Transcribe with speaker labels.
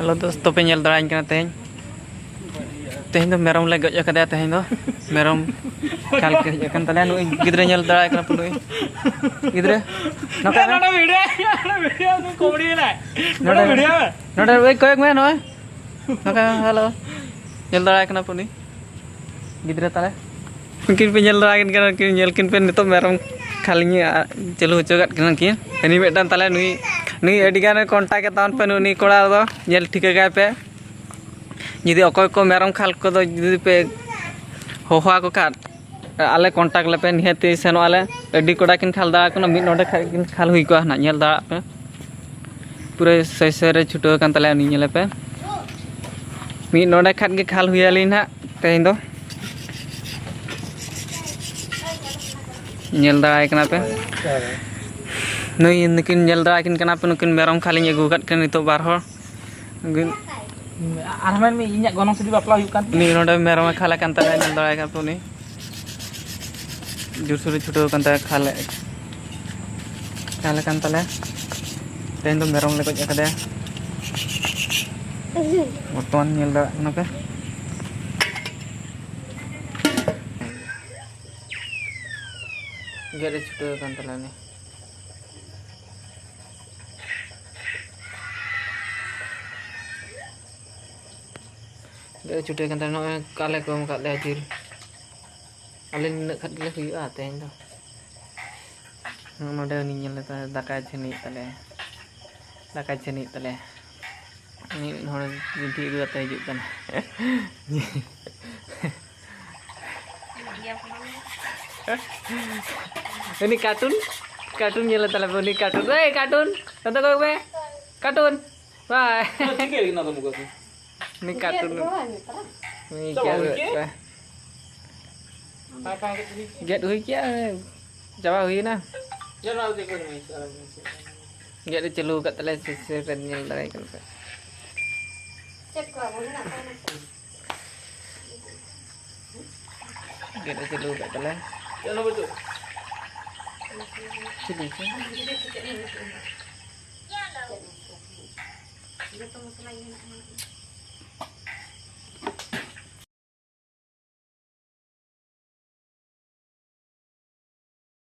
Speaker 1: Halo dosto penyel darain kana tehn do merom le goj kada tehn do merom kal ke kan tale nu gidre nyel darai kana pului gidre naka
Speaker 2: nada video nu comedy la nada video
Speaker 1: nada we koyak me noy naka halo nyel darai kana pului gidre tale mungkin penyel darai kana kin nyel kin pen nito merom kalinya celu cogat kana kin ini medan tale nui edigan kontak ke tahun pen uni kola do nyel ठीक है पे यदि अकय को मेरम खाल को दो यदि पे होहा को खात आले कांटेक्ट लेपे निहते सेनो आले एडी कोडा किन खाल दा कोन मिड नोडे किन खाल हुई को ना नेल दा पे पूरे सैसे रे छुटो कान तले नि नेले पे मिड नोडे खात के खाल हुई आली ना तेन दो नेल दा आय कना पे नई नकिन नेल दा किन कना पे नकिन मेरम खाली अगु काट के नितो बार हर
Speaker 2: arman mi inyak gonong sedih bapla yuk kan
Speaker 1: ni node merom khala kan tale nel darai kan puni jur suri chuto kan tale khala kan tale ten do merom le ko jakade boton nel da napa gere chuto kan tale ni dia cuci kan tano kale ko mak le jil alin nak khat le hu a ten do node ni nyel ta dakai cheni tale ni node binti ru ta hijuk kan ini kartun nyel tale ni kartun kartun tonton ko be kartun bye ini kartun ini क्या get hui क्या coba hui na get di celu kat tele sisen nyel darai kan get di celu kat tele
Speaker 2: chalo betul
Speaker 1: celu
Speaker 3: Ya,